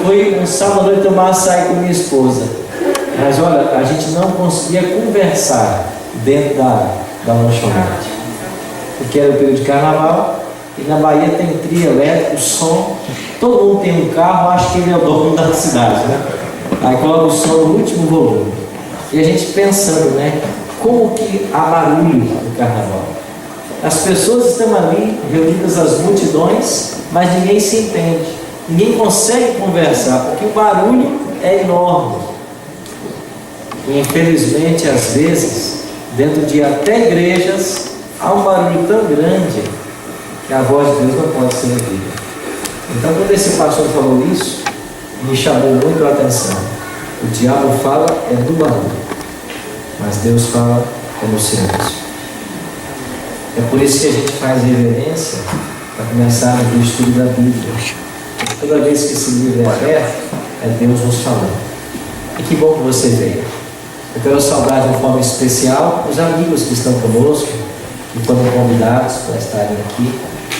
fui um sábado à noite tomar açaí com minha esposa. Mas olha, a gente não conseguia conversar dentro da lanchonete. Porque era o período de carnaval. E na Bahia tem trio elétrico, som. Todo mundo tem um carro, acho que ele é o dono da cidade, né? Aí coloca o som no último volume. E a gente pensando, né? Como que há barulho no carnaval? As pessoas estão ali, reunidas as multidões, mas ninguém se entende. Ninguém consegue conversar, porque o barulho é enorme. E infelizmente, às vezes, dentro de até igrejas, há um barulho tão grande que a voz de Deus não pode ser ouvida. Então, quando esse pastor falou isso, me chamou muito a atenção. O diabo fala é do barulho, mas Deus fala é no silêncio. É por isso que a gente faz reverência para começar o estudo da Bíblia. Toda vez que esse livro é aberto, é Deus nos falando. E que bom que você veio. Eu quero saudar de uma forma especial os amigos que estão conosco, que foram convidados para estarem aqui.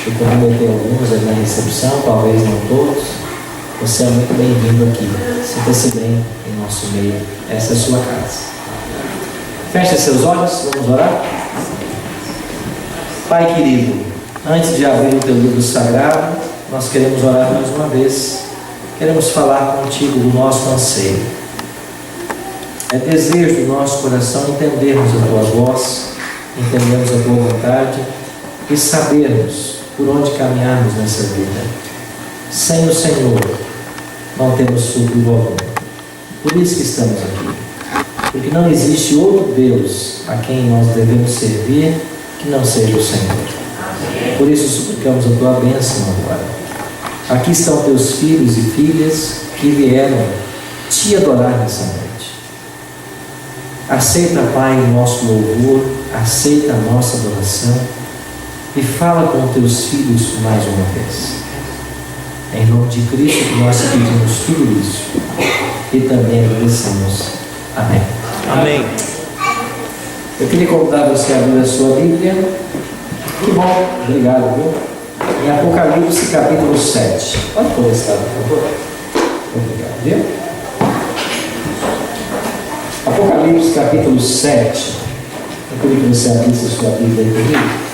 Eu prometei alguns ali na recepção, talvez não todos. Você é muito bem-vindo aqui. Sinta-se bem em nosso meio. Essa é a sua casa. Feche seus olhos, vamos orar? Pai querido, antes de abrir o teu livro sagrado, nós queremos orar mais uma vez. Queremos falar contigo do nosso anseio. É desejo do nosso coração entendermos a tua voz, entendermos a tua vontade e sabermos por onde caminharmos nessa vida. Sem o Senhor, não temos futuro algum. Por isso que estamos aqui. Porque não existe outro Deus a quem nós devemos servir que não seja o Senhor. Por isso suplicamos a tua bênção agora. Aqui estão teus filhos e filhas que vieram te adorar nessa noite. Aceita, Pai, o nosso louvor, aceita a nossa adoração e fala com teus filhos mais uma vez. É em nome de Cristo que nós pedimos tudo isso e também agradecemos. Amém. Amém. Eu queria convidar você a abrir a sua Bíblia. Que bom, obrigado, viu? Em Apocalipse capítulo 7. Pode começar, por favor? Obrigado, viu? Apocalipse capítulo 7. Eu queria que você abrisse a sua Bíblia aí comigo.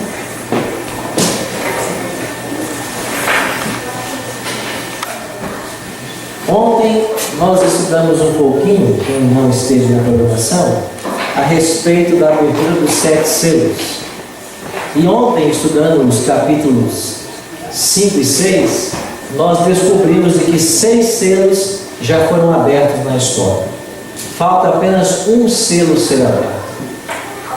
Ontem nós estudamos um pouquinho, quem não esteve na programação, a respeito da abertura dos 7 selos. E ontem, estudando os capítulos 5 e 6, nós descobrimos de que 6 selos já foram abertos na história. Falta apenas um selo ser aberto.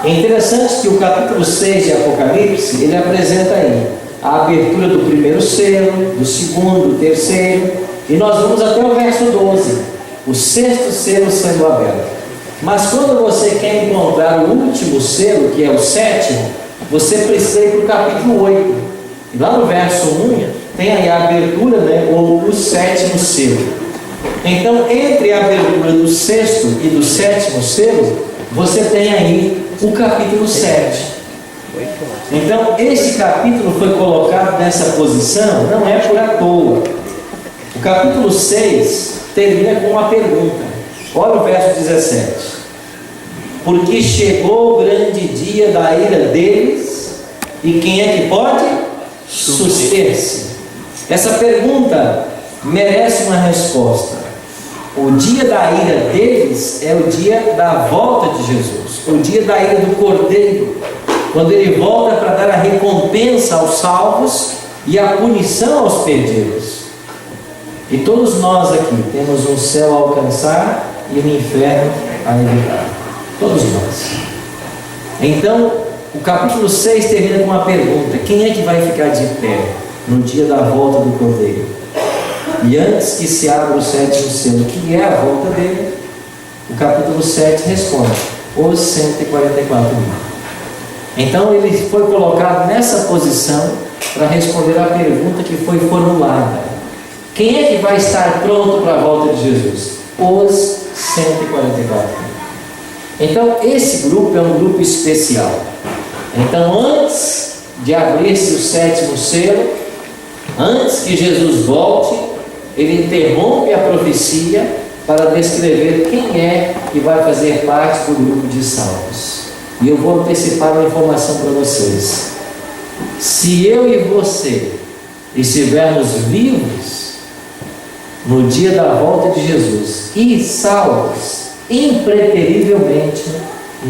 É interessante que o capítulo 6 de Apocalipse, ele apresenta aí a abertura do primeiro selo, do segundo, do terceiro, e nós vamos até o verso 12, o 6º selo sendo aberto. Mas quando você quer encontrar o último selo, que é o 7º, você precisa ir para o capítulo 8. E lá no verso 1, tem aí a abertura, né, ou o 7º selo. Então, entre a abertura do 6º e do 7º selo, você tem aí o capítulo 7. Então, esse capítulo foi colocado nessa posição, não é por à toa. O capítulo 6 termina com uma pergunta. Olha o verso 17. Porque chegou o grande dia da ira deles, e quem é que pode suster-se? Essa pergunta merece uma resposta. O dia da ira deles é o dia da volta de Jesus, o dia da ira do Cordeiro, quando ele volta para dar a recompensa aos salvos e a punição aos perdidos. E todos nós aqui temos um céu a alcançar e um inferno a evitar. Todos nós. Então, o capítulo 6 termina com uma pergunta: quem é que vai ficar de pé no dia da volta do Cordeiro? E antes que se abra o 7º selo, que é a volta dele, o capítulo 7 responde: os 144 mil. Então ele foi colocado nessa posição para responder a pergunta que foi formulada: quem é que vai estar pronto para a volta de Jesus? Os 144 mil. Então esse grupo é um grupo especial. Então, antes de abrir-se o 7º selo, antes que Jesus volte, ele interrompe a profecia para descrever quem é que vai fazer parte do grupo de salvos. E eu vou antecipar uma informação para vocês. Se eu e você estivermos vivos no dia da volta de Jesus e salvos, impreterivelmente,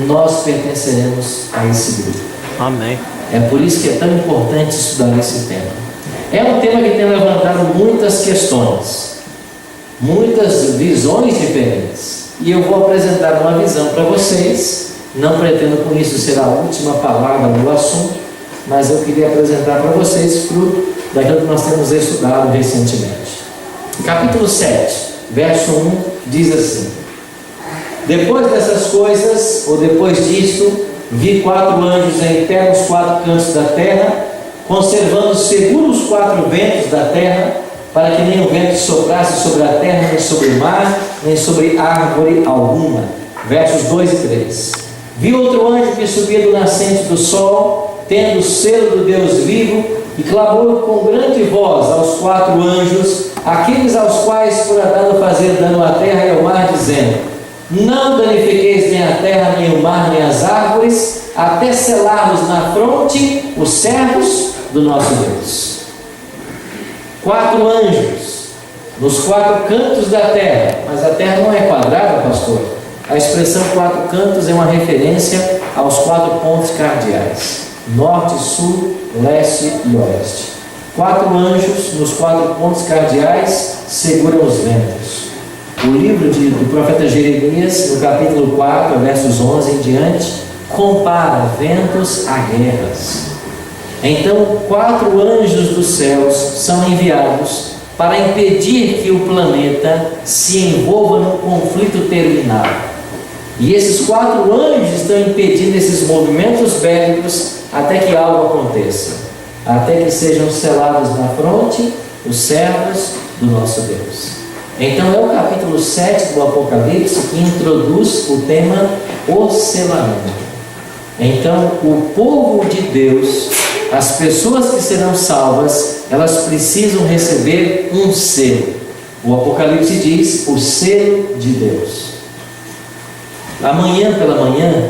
nós pertenceremos a esse grupo. Amém. É por isso que é tão importante estudar esse tema. É um tema que tem levantado muitas questões, muitas visões diferentes. E eu vou apresentar uma visão para vocês. Não pretendo com isso ser a última palavra no assunto, mas eu queria apresentar para vocês fruto daquilo que nós temos estudado recentemente. Capítulo 7, verso 1, diz assim: depois dessas coisas, ou depois disto, vi 4 anjos em pé nos 4 cantos da terra, conservando seguros os 4 ventos da terra, para que nem o vento soprasse sobre a terra, nem sobre o mar, nem sobre árvore alguma. Versos 2 e 3. Vi outro anjo que subia do nascente do sol, tendo o selo do Deus vivo, e clamou com grande voz aos 4 anjos, aqueles aos quais fora dado fazer dano à terra e ao mar, dizendo: não danifiqueis nem a terra, nem o mar, nem as árvores, até selarmos na fronte os servos do nosso Deus. 4 anjos nos 4 cantos da terra. Mas a terra não é quadrada, pastor. A expressão 4 cantos é uma referência aos 4 pontos cardeais: norte, sul, leste e oeste. 4 anjos nos 4 pontos cardeais seguram os ventos. O livro do profeta Jeremias, no capítulo 4, versos 11 em diante, compara ventos a guerras. Então, 4 anjos dos céus são enviados para impedir que o planeta se envolva num conflito terminal. E esses 4 anjos estão impedindo esses movimentos bélicos até que algo aconteça, até que sejam selados na fronte os servos do nosso Deus. Então é o capítulo 7 do Apocalipse que introduz o tema o selamento. Então o povo de Deus, as pessoas que serão salvas, elas precisam receber um selo. O Apocalipse diz o selo de Deus. Amanhã pela manhã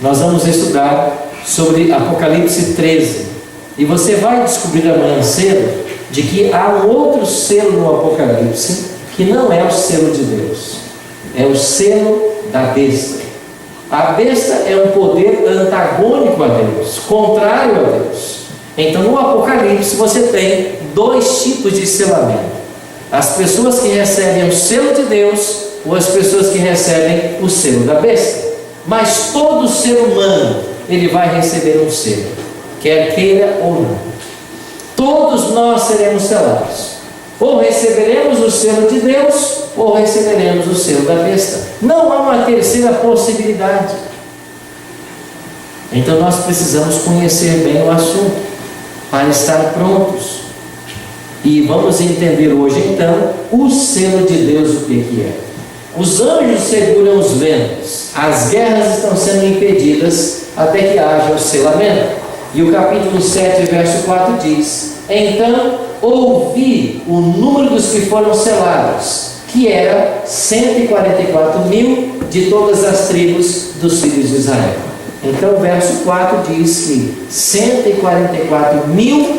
nós vamos estudar sobre Apocalipse 13. E você vai descobrir amanhã cedo de que há um outro selo no Apocalipse, que não é o selo de Deus, é o selo da besta. A besta é um poder antagônico a Deus, contrário a Deus. Então no Apocalipse você tem 2 tipos de selamento: as pessoas que recebem o selo de Deus, ou as pessoas que recebem o selo da besta. Mas todo ser humano, ele vai receber um selo, quer queira ou não. Todos nós seremos selados. Ou receberemos o selo de Deus, ou receberemos o selo da besta. Não há uma terceira possibilidade. Então nós precisamos conhecer bem o assunto para estar prontos. E vamos entender hoje então o selo de Deus, o que é. Os anjos seguram os ventos, as guerras estão sendo impedidas até que haja o selamento. E o capítulo 7, verso 4 diz: então ouvi o número dos que foram selados, que era 144.000 de todas as tribos dos filhos de Israel. Então o verso 4 diz que 144.000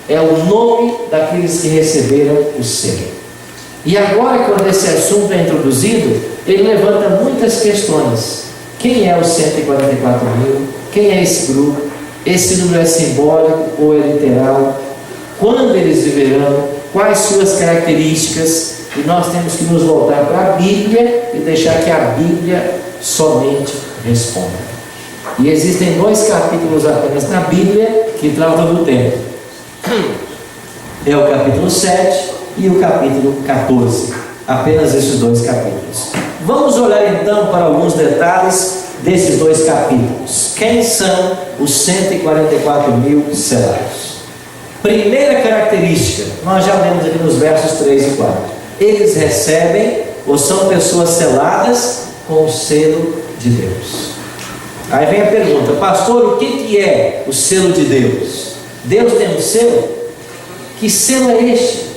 é o nome daqueles que receberam o selo. E agora, quando esse assunto é introduzido, ele levanta muitas questões. Quem é os 144.000? Quem é esse grupo? Esse número é simbólico ou é literal? Quando eles viverão? Quais suas características? E nós temos que nos voltar para a Bíblia e deixar que a Bíblia somente responda. E existem 2 capítulos apenas na Bíblia que tratam do tema. É o capítulo 7 e o capítulo 14. Apenas esses 2 capítulos. Vamos olhar então para alguns detalhes desses 2 capítulos. Quem são os 144.000 selados? Primeira característica, nós já lemos aqui nos versos 3 e 4. Eles recebem ou são pessoas seladas com o selo de Deus. Aí vem a pergunta: pastor, o que é o selo de Deus? Deus tem um selo? Que selo é este?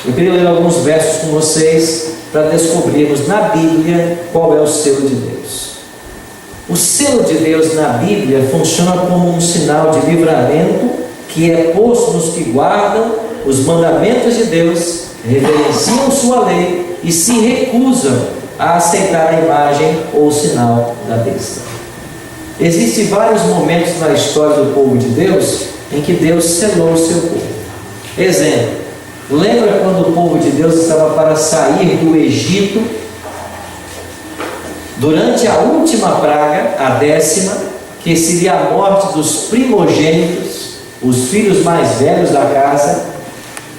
Eu queria ler alguns versos com vocês para descobrirmos na Bíblia qual é o selo de Deus. O selo de Deus na Bíblia funciona como um sinal de livramento que é posto nos que guardam os mandamentos de Deus, reverenciam sua lei e se recusam a aceitar a imagem ou o sinal da besta. Existem vários momentos na história do povo de Deus em que Deus selou o seu povo. Exemplo, lembra quando o povo de Deus estava para sair do Egito? Durante a última praga, a 10ª, que seria a morte dos primogênitos, os filhos mais velhos da casa,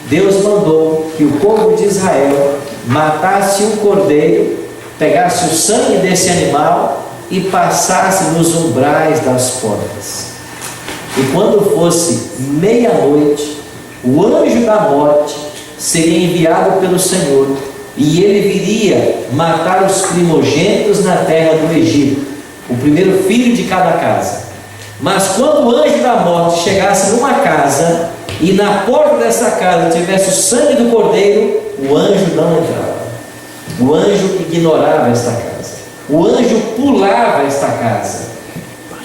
Deus mandou que o povo de Israel matasse um cordeiro, pegasse o sangue desse animal e passasse nos umbrais das portas. E quando fosse meia-noite, o anjo da morte seria enviado pelo Senhor, e ele viria matar os primogênitos na terra do Egito, o primeiro filho de cada casa. Mas quando o anjo da morte chegasse numa casa, e na porta dessa casa tivesse o sangue do cordeiro, o anjo não entrava. O anjo ignorava esta casa. O anjo pulava esta casa.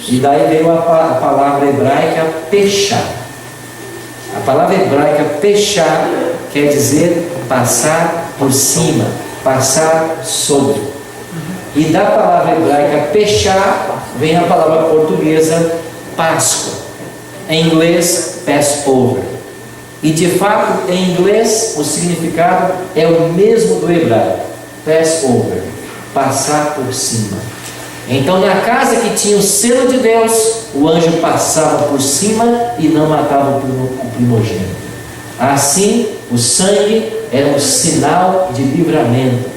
E daí veio a palavra hebraica pechá. A palavra hebraica pechá quer dizer passar por cima, passar sobre. E da palavra hebraica pechá vem a palavra portuguesa Páscoa. Em inglês, Passover. E de fato, em inglês, o significado é o mesmo do hebraico. Passover, passar por cima. Então, na casa que tinha o selo de Deus, o anjo passava por cima e não matava o primogênito. Assim, o sangue era um sinal de livramento.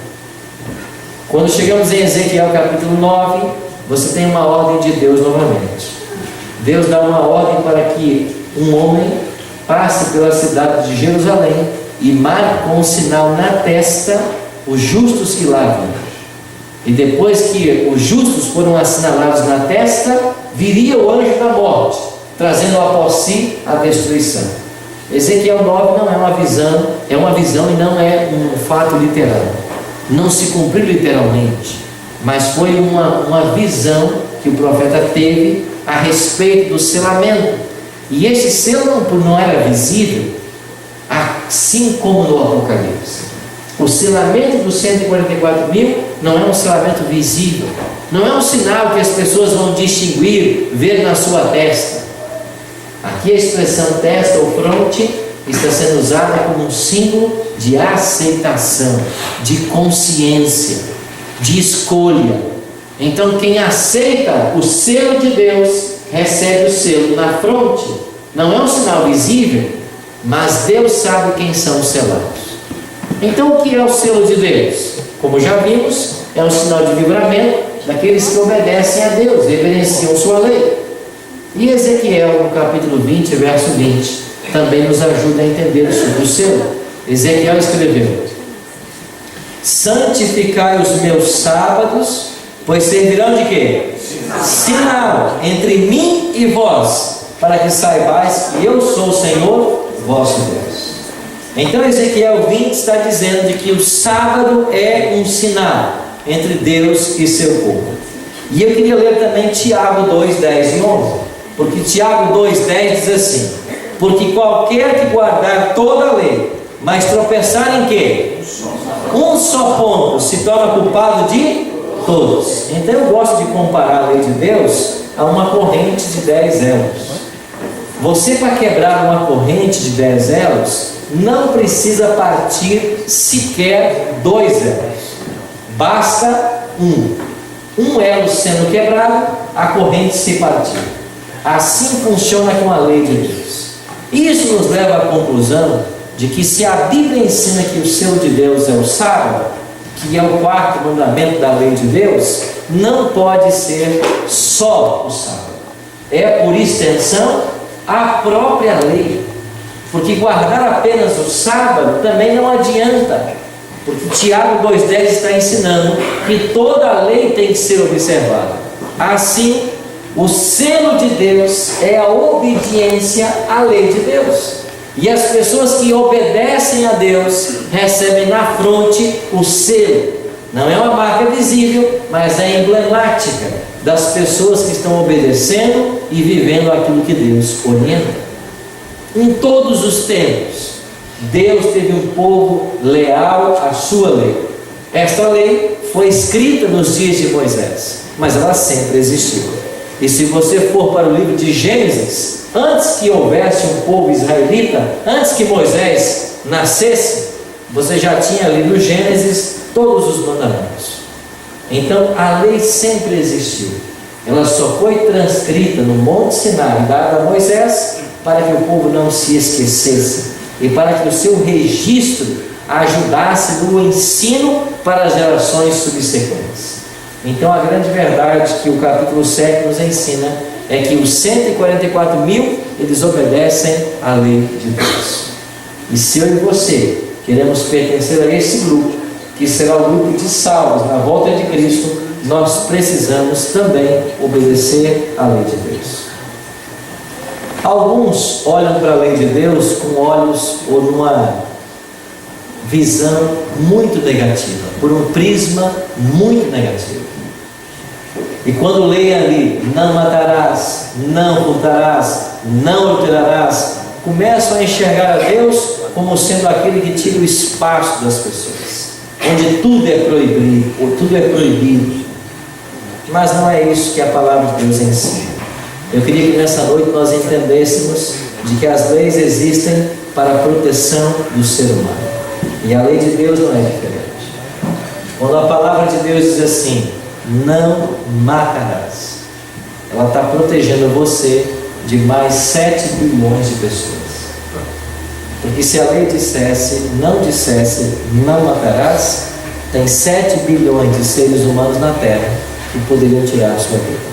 Quando chegamos em Ezequiel capítulo 9, você tem uma ordem de Deus novamente. Deus dá uma ordem para que um homem passe pela cidade de Jerusalém e marque com um sinal na testa os justos que lá vinham. E depois que os justos foram assinalados na testa, viria o anjo da morte, trazendo após si a destruição. Ezequiel 9 não é uma visão, é uma visão e não é um fato literal. Não se cumpriu literalmente, mas foi uma visão que o profeta teve a respeito do selamento. E esse selo não era visível, assim como no Apocalipse. O selamento dos 144 mil não é um selamento visível, não é um sinal que as pessoas vão distinguir, ver na sua testa. Aqui a expressão testa ou fronte está sendo usada como um símbolo de aceitação, de consciência, de escolha. Então quem aceita o selo de Deus recebe o selo na fronte. Não é um sinal visível, mas Deus sabe quem são os selados. Então o que é o selo de Deus? Como já vimos, é um sinal de livramento daqueles que obedecem a Deus, reverenciam sua lei. E Ezequiel, no capítulo 20, verso 20, também nos ajuda a entender sobre o selo. Ezequiel escreveu: santificai os meus sábados, pois servirão de quê? Sinal entre mim e vós, para que saibais que eu sou o Senhor, vosso Deus. Então Ezequiel 20 está dizendo de que o sábado é um sinal entre Deus e seu povo. E eu queria ler também Tiago 2, 10 e 11, porque Tiago 2, 10 diz assim: porque qualquer que guardar toda a lei, mas tropeçar em quê? Um só ponto, se torna culpado de todos. Então eu gosto de comparar a lei de Deus a uma corrente de 10 elos. Você, para quebrar uma corrente de 10 elos, não precisa partir sequer 2 elos, basta um elo sendo quebrado, a corrente se partir. Assim funciona com a lei de Deus. Isso nos leva à conclusão de que se a Bíblia ensina que o selo de Deus é o sábado, que é o 4º mandamento da lei de Deus, não pode ser só o sábado. É, por extensão, a própria lei. Porque guardar apenas o sábado também não adianta. Porque Tiago 2,10 está ensinando que toda a lei tem que ser observada. Assim, o selo de Deus é a obediência à lei de Deus. E as pessoas que obedecem a Deus recebem na fronte o selo. Não é uma marca visível, mas é emblemática das pessoas que estão obedecendo e vivendo aquilo que Deus orienta. Em todos os tempos, Deus teve um povo leal à sua lei. Esta lei foi escrita nos dias de Moisés, mas ela sempre existiu. E se você for para o livro de Gênesis, antes que houvesse um povo israelita, antes que Moisés nascesse, você já tinha ali no Gênesis todos os mandamentos. Então a lei sempre existiu. Ela só foi transcrita no Monte Sinai, dada a Moisés, para que o povo não se esquecesse e para que o seu registro ajudasse no ensino para as gerações subsequentes. Então a grande verdade que o capítulo 7 nos ensina é que os 144 mil, eles obedecem à lei de Deus. E se eu e você queremos pertencer a esse grupo, que será o grupo de salvos na volta de Cristo, nós precisamos também obedecer à lei de Deus. Alguns olham para a lei de Deus com olhos ou numa visão muito negativa, por um prisma muito negativo. E quando leem ali, não matarás, não furtarás, não adulterarás, começam a enxergar a Deus como sendo aquele que tira o espaço das pessoas, onde tudo é proibido, ou tudo é proibido. Mas não é isso que a palavra de Deus ensina. Eu queria que nessa noite nós entendêssemos de que as leis existem para a proteção do ser humano. E a lei de Deus não é diferente. Quando a palavra de Deus diz assim, não matarás, ela está protegendo você de mais 7 bilhões de pessoas. Porque se a lei não dissesse, não matarás, tem 7 bilhões de seres humanos na Terra que poderiam tirar a sua vida.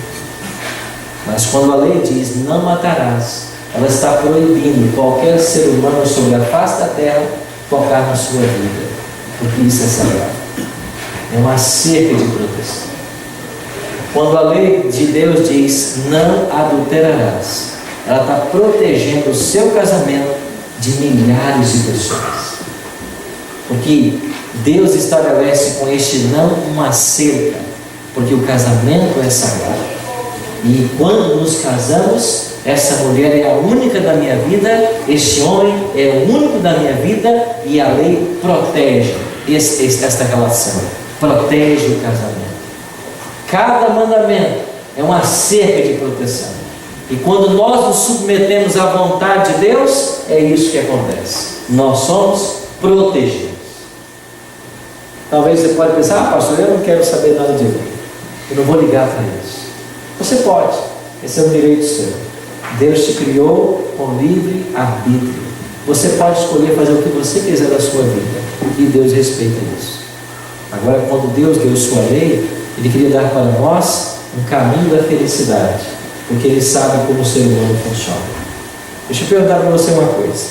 Mas quando a lei diz, não matarás, ela está proibindo qualquer ser humano sobre a face da Terra tocar na sua vida, porque isso é sagrado. É uma cerca de proteção. Quando a lei de Deus diz, não adulterarás, ela está protegendo o seu casamento de milhares de pessoas. Porque Deus estabelece com este não uma cerca, porque o casamento é sagrado. E quando nos casamos, essa mulher é a única da minha vida, este homem é o único da minha vida, e a lei protege esta relação, protege o casamento. Cada mandamento é uma cerca de proteção. E quando nós nos submetemos à vontade de Deus, é isso que acontece. Nós somos protegidos. Talvez você pode pensar, pastor, eu não quero saber nada de lei, eu não vou ligar para isso. Você pode, esse é um direito seu. Deus te criou com livre arbítrio. Você pode escolher fazer o que você quiser da sua vida, e Deus respeita isso. Agora, quando Deus deu sua lei, Ele queria dar para nós um caminho da felicidade, porque Ele sabe como o ser humano funciona. Deixa eu perguntar para você uma coisa.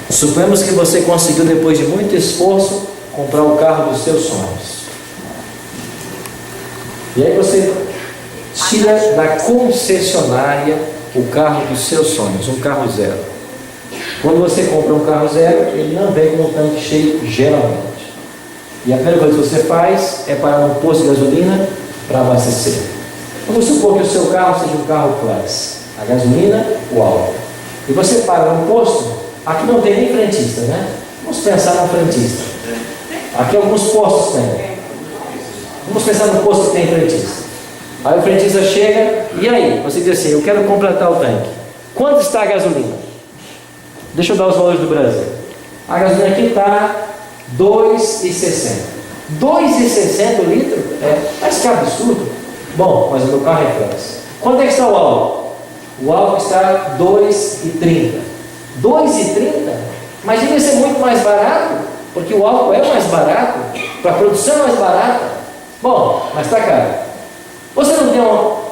Suponhamos que você conseguiu, depois de muito esforço, comprar o carro dos seus sonhos. E aí você tira da concessionária o carro dos seus sonhos, um carro zero. Quando você compra um carro zero, ele não vem com um tanque cheio, geralmente. E a primeira coisa que você faz é parar um posto de gasolina para abastecer. Vamos supor que o seu carro seja um carro classe, a gasolina, o álcool. E você para num posto, aqui não tem nem frentista, né? Vamos pensar no frentista. Aqui alguns postos tem. Vamos pensar no posto que tem frentista. Aí o frentista chega, e aí? Você diz assim, eu quero completar o tanque. Quanto está a gasolina? Deixa eu dar os valores do Brasil. A gasolina aqui está R$ 2,60. R$ 2,60 o litro? Mas que absurdo. Bom, mas o meu carro é classe. Quanto é que está o álcool? O álcool está R$ 2,30. R$ 2,30? Mas devia ser muito mais barato, porque o álcool é mais barato, para a produção é mais barata. Bom, mas está caro. Você não tem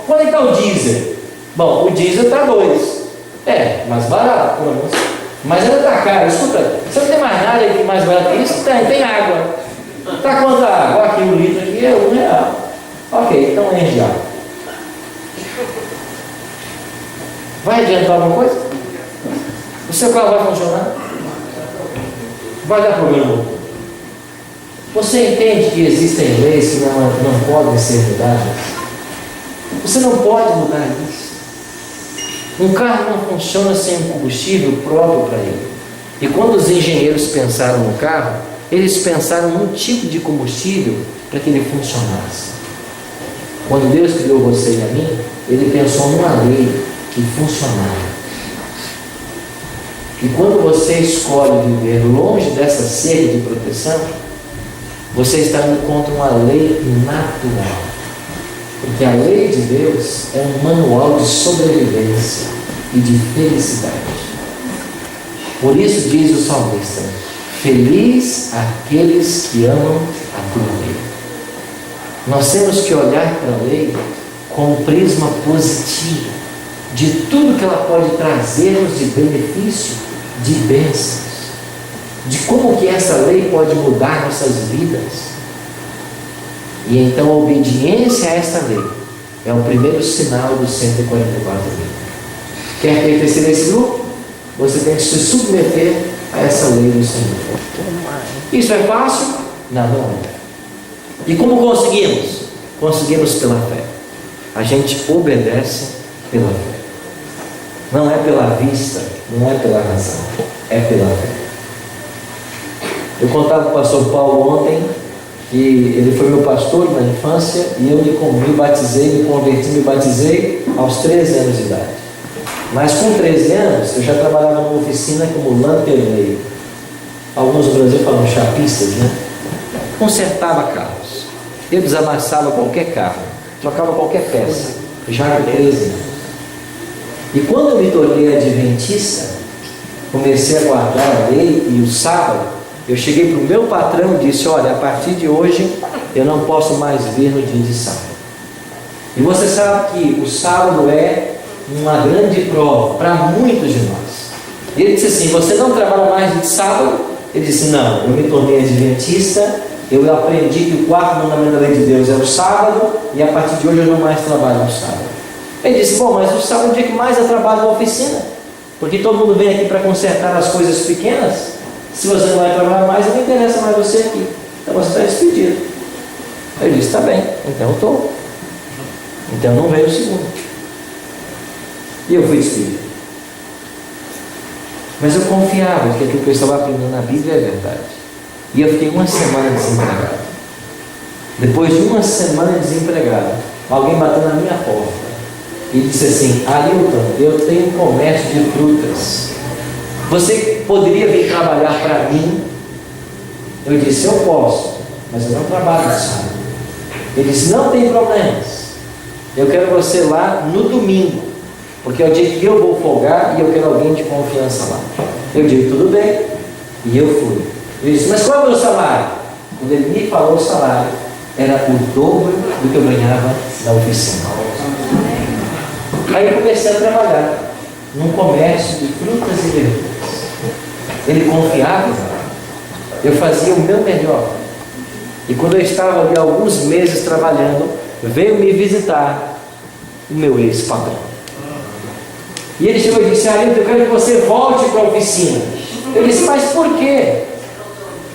quanto é que está o diesel? Bom, o diesel está 2. Mais barato, pelo menos. Mas ainda está caro. Escuta, você não tem mais nada aqui mais barato que isso? Tem água. Está quanto a água? Aqui o litro aqui é R$1. Ok, então enche de água. Vai adiantar alguma coisa? O seu carro vai funcionar? vai dar problema. Você entende que existem leis que não podem ser mudadas? Você não pode mudar isso. Um carro não funciona sem um combustível próprio para ele. E quando os engenheiros pensaram no carro, eles pensaram num tipo de combustível para que ele funcionasse. Quando Deus criou você e a mim, Ele pensou numa lei que funcionava. E quando você escolhe viver longe dessa cerca de proteção, você está indo contra uma lei natural. Porque a lei de Deus é um manual de sobrevivência e de felicidade. Por isso diz o salmista: feliz aqueles que amam a tua lei. Nós temos que olhar para a lei com um prisma positivo de tudo que ela pode trazer-nos de benefício, de bênçãos, de como que essa lei pode mudar nossas vidas. E então a obediência a essa lei é o primeiro sinal dos 144 mil. Quer pertencer a esse grupo? Você tem que se submeter a essa lei do Senhor. Isso é fácil? Não, não é. E como conseguimos? Conseguimos pela fé. A gente obedece pela fé. Não é pela vista, não é pela razão, é pela fé. Eu contava com o pastor Paulo ontem que ele foi meu pastor na infância e eu me batizei, me converti, me batizei aos 13 anos de idade. Mas com 13 anos eu já trabalhava numa oficina como lanterneiro. Alguns do Brasil falam chapistas, né? Consertava carros. Eu desamassava qualquer carro, trocava qualquer peça, já com 13 anos. E quando eu me tornei adventista, comecei a guardar a lei e o sábado, eu cheguei para o meu patrão e disse: olha, a partir de hoje eu não posso mais vir no dia de sábado. E você sabe que o sábado é uma grande prova para muitos de nós. E ele disse assim: você não trabalha mais de sábado? Ele disse: não, eu me tornei adventista, eu aprendi que o quarto mandamento da lei de Deus é o sábado, e a partir de hoje eu não mais trabalho no sábado. Ele disse: bom, mas o sábado é o dia que mais eu trabalho na oficina, porque todo mundo vem aqui para consertar as coisas pequenas. Se você não vai trabalhar mais, não me interessa mais você aqui, então você está despedido. Ele disse: está bem, então eu estou. Então não veio o segundo. E eu fui despedido. Mas eu confiava que aquilo que eu estava aprendendo na Bíblia é verdade. E eu fiquei uma semana desempregado. Depois de uma semana desempregado, alguém bateu na minha porta e disse assim: Arilton, eu tenho um comércio de frutas, você poderia vir trabalhar para mim? Eu disse: eu posso, mas eu não trabalho no sábado. Ele disse: não tem problemas, eu quero você lá no domingo, porque é o dia que eu vou folgar e eu quero alguém de confiança lá. Eu disse: tudo bem, e eu fui. Ele disse: mas qual é o meu salário? Quando ele me falou o salário, era o dobro do que eu ganhava na oficina. Aí eu comecei a trabalhar num comércio de frutas e verduras. Ele confiava, eu fazia o meu melhor. E quando eu estava ali alguns meses trabalhando, veio me visitar o meu ex-patrão. E ele chegou e disse: Arilton, eu quero que você volte para a oficina. Eu disse: mas por quê?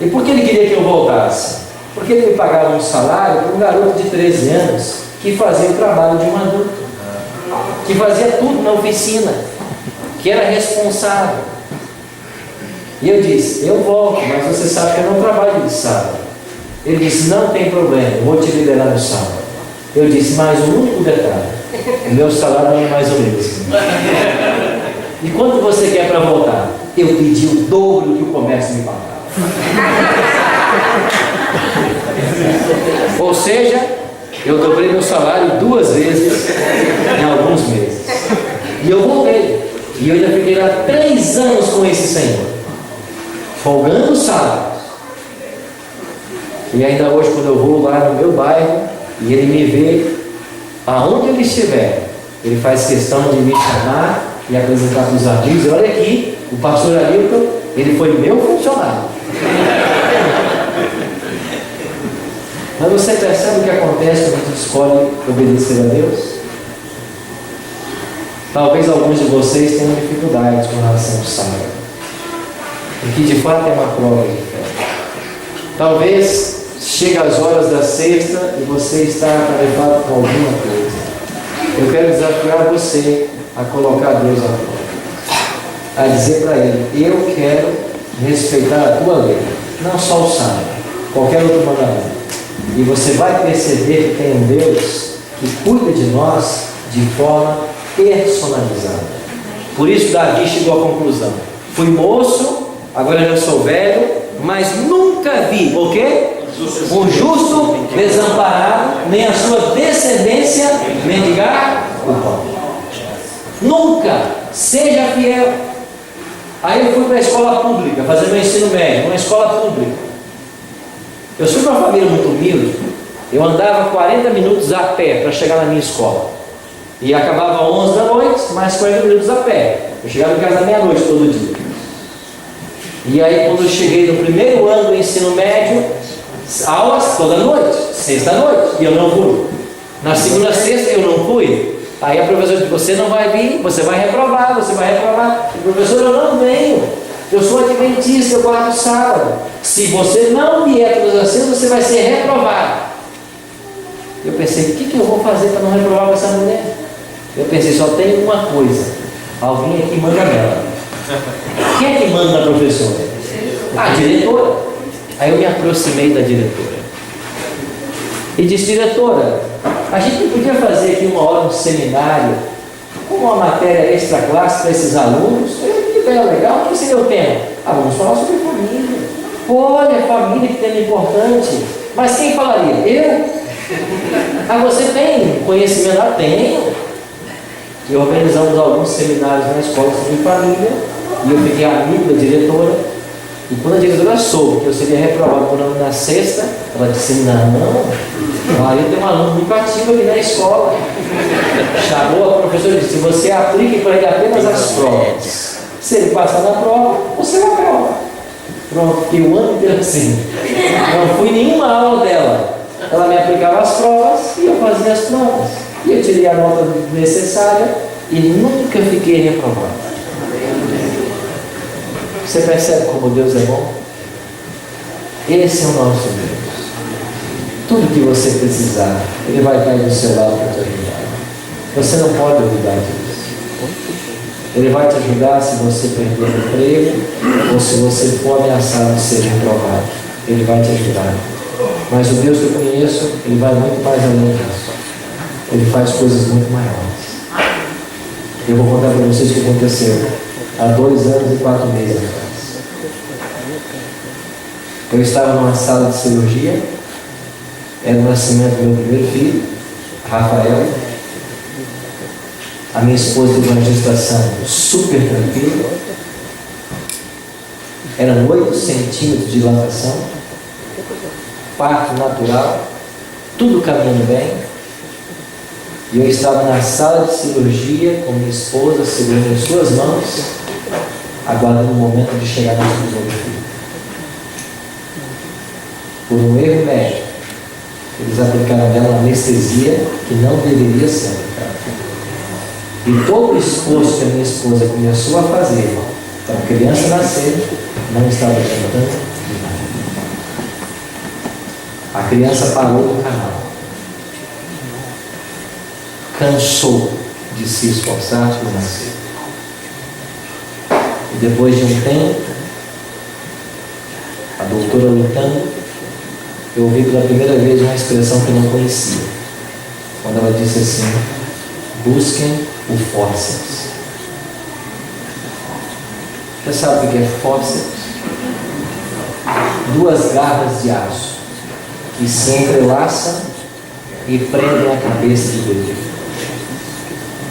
E por que ele queria que eu voltasse? Porque ele me pagava um salário para um garoto de 13 anos que fazia o trabalho de um adulto, que fazia tudo na oficina, que era responsável. E eu disse: eu volto, mas você sabe que eu não trabalho de sábado. Ele disse: não tem problema, eu vou te liberar no sábado. Eu disse: mas o único detalhe, o meu salário não é mais ou menos. E quanto você quer para voltar? Eu pedi o dobro que o comércio me pagava. Ou seja, eu dobrei meu salário 2 vezes em alguns meses. E eu voltei. E eu ainda fiquei lá 3 anos com esse senhor, folgando sábados. E ainda hoje, quando eu vou lá no meu bairro e ele me vê, aonde ele estiver, ele faz questão de me chamar e apresentar para os amigos: olha aqui, o pastor Arilton, ele foi meu funcionário. Mas você percebe o que acontece quando a gente escolhe obedecer a Deus? Talvez alguns de vocês tenham dificuldades com relação ao sábado. e que de fato é uma prova de fé. Talvez chegue as horas da sexta e você está atarefado com alguma coisa. Eu quero desafiar você a colocar Deus à prova, a dizer para Ele: eu quero respeitar a tua lei, não só o sábado, qualquer outro mandamento. E você vai perceber que tem um Deus que cuida de nós de forma personalizada. Por isso Davi chegou à conclusão: fui moço, agora já sou velho, mas nunca vi o quê? O justo desamparado, nem a sua descendência mendigar o pão. Nunca. Seja fiel. Aí eu fui para a escola pública, fazer meu ensino médio, uma escola pública. Eu sou de uma família muito humilde. Eu andava 40 minutos a pé para chegar na minha escola. E acabava 11 da noite, mais 40 minutos a pé. Eu chegava em casa meia-noite todo dia. E aí, quando eu cheguei no primeiro ano do ensino médio, aulas toda noite, sexta-noite, e eu não fui. Na segunda, sexta, eu não fui. Aí a professora disse: você não vai vir, você vai reprovar, você vai reprovar. E professor, eu não venho. Eu sou adventista, eu guardo sábado. Se você não vier todas as sextas, você vai ser reprovado. Eu pensei: o que eu vou fazer para não reprovar com essa mulher? Eu pensei: só tem uma coisa, alguém aqui manda nela. Quem é que manda na professora? A diretora. Aí eu me aproximei da diretora e disse: diretora, a gente não podia fazer aqui uma hora um seminário com uma matéria extra classe para esses alunos? Que ideia legal, o que seria o tema? Vamos falar sobre família. Olha, família, que tema importante. Mas quem falaria? Eu? Você tem conhecimento? Tenho. E organizamos alguns seminários na escola sobre família, e eu fiquei amigo da diretora. E quando a diretora soube que eu seria reprovado por ano na sexta, ela disse: não, eu tenho um aluno muito ativo aqui na escola. Chamou a professora e disse: você aplique para ele apenas as provas. Se ele passar na prova, você vai aprova. Pronto, fiquei o ano inteiro assim. Não fui em nenhuma aula dela. Ela me aplicava as provas e eu fazia as provas. E eu tirei a nota necessária e nunca fiquei reprovado. Você percebe como Deus é bom? Esse é o nosso Deus. Tudo que você precisar, Ele vai estar aí do seu lado para te ajudar. Você não pode duvidar disso. Ele vai te ajudar se você perder o emprego ou se você for ameaçado de ser reprovado. Ele vai te ajudar. Mas o Deus que eu conheço, Ele vai muito mais além disso. Ele faz coisas muito maiores. Eu vou contar para vocês o que aconteceu há 2 anos e 4 meses atrás. Eu estava numa sala de cirurgia, era o nascimento do meu primeiro filho, Rafael. A minha esposa teve uma gestação super tranquila, eram 8 centímetros de dilatação, parto natural, tudo caminhando bem. E eu estava na sala de cirurgia com minha esposa segurando em suas mãos, aguardando o momento de chegar na exclusão do filho. Por um erro médico, eles aplicaram nela uma anestesia que não deveria ser aplicada. E todo o esforço que a minha esposa começou a fazer para a criança nascer não estava adiantando nada. A criança parou no canal. Cansou de se esforçar por nascer. E depois de um tempo, a doutora lutando, eu ouvi pela primeira vez uma expressão que eu não conhecia. Quando ela disse assim: busquem o fórceps. Você sabe o que é fórceps? 2 garras de aço que se entrelaçam e prendem a cabeça do bebê.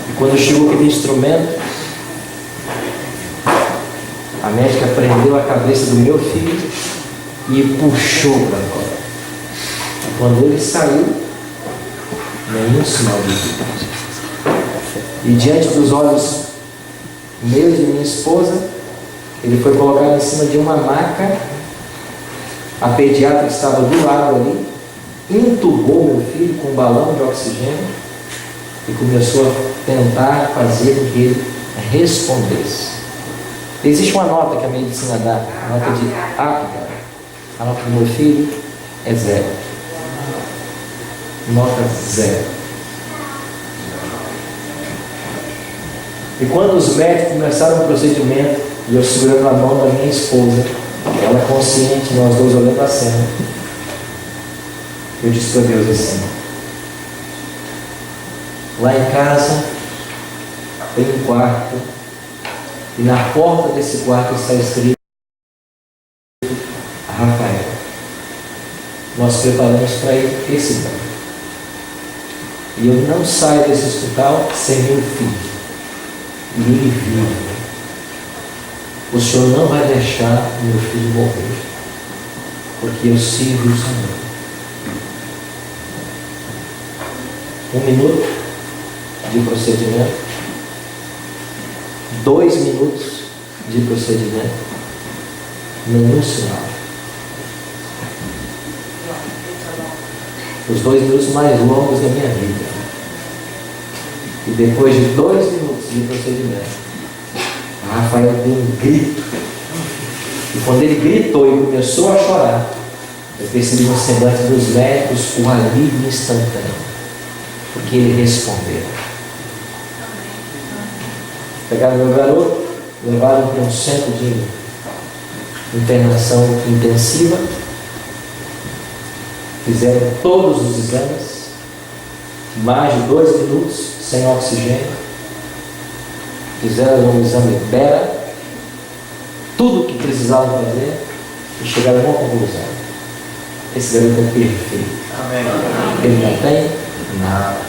E quando chegou aquele instrumento, a médica prendeu a cabeça do meu filho e puxou para fora. E quando ele saiu, nenhum sinal de vida. E diante dos olhos meus e de minha esposa, ele foi colocado em cima de uma maca. A pediatra que estava do lado ali intubou meu filho com um balão de oxigênio e começou a tentar fazer com que ele respondesse. Existe uma nota que a medicina dá, a nota de Apgar. A nota do meu filho é 0. Nota 0. E quando os médicos começaram o procedimento, e eu segurando a mão da minha esposa, ela consciente, nós dois olhando a cena, eu disse para Deus assim: lá em casa tem um quarto, e na porta desse quarto está escrito Rafael. Nós preparamos para ir esse banco. E eu não saio desse hospital sem meu filho. E ele vive. O Senhor não vai deixar meu filho morrer, porque eu sirvo o Senhor. 1 minuto de procedimento, 2 minutos de procedimento, nenhum sinal. Os 2 minutos mais longos da minha vida. E depois de 2 minutos de procedimento, Rafael deu um grito. E quando ele gritou e começou a chorar, eu percebi no semblante dos médicos o alívio instantâneo, porque ele respondeu. Pegaram meu garoto, levaram para um centro de internação intensiva, fizeram todos os exames, mais de 2 minutos sem oxigênio, fizeram um exame BERA, tudo o que precisavam fazer, e chegaram a uma conclusão: esse garoto é perfeito. Amém. Ele não tem nada.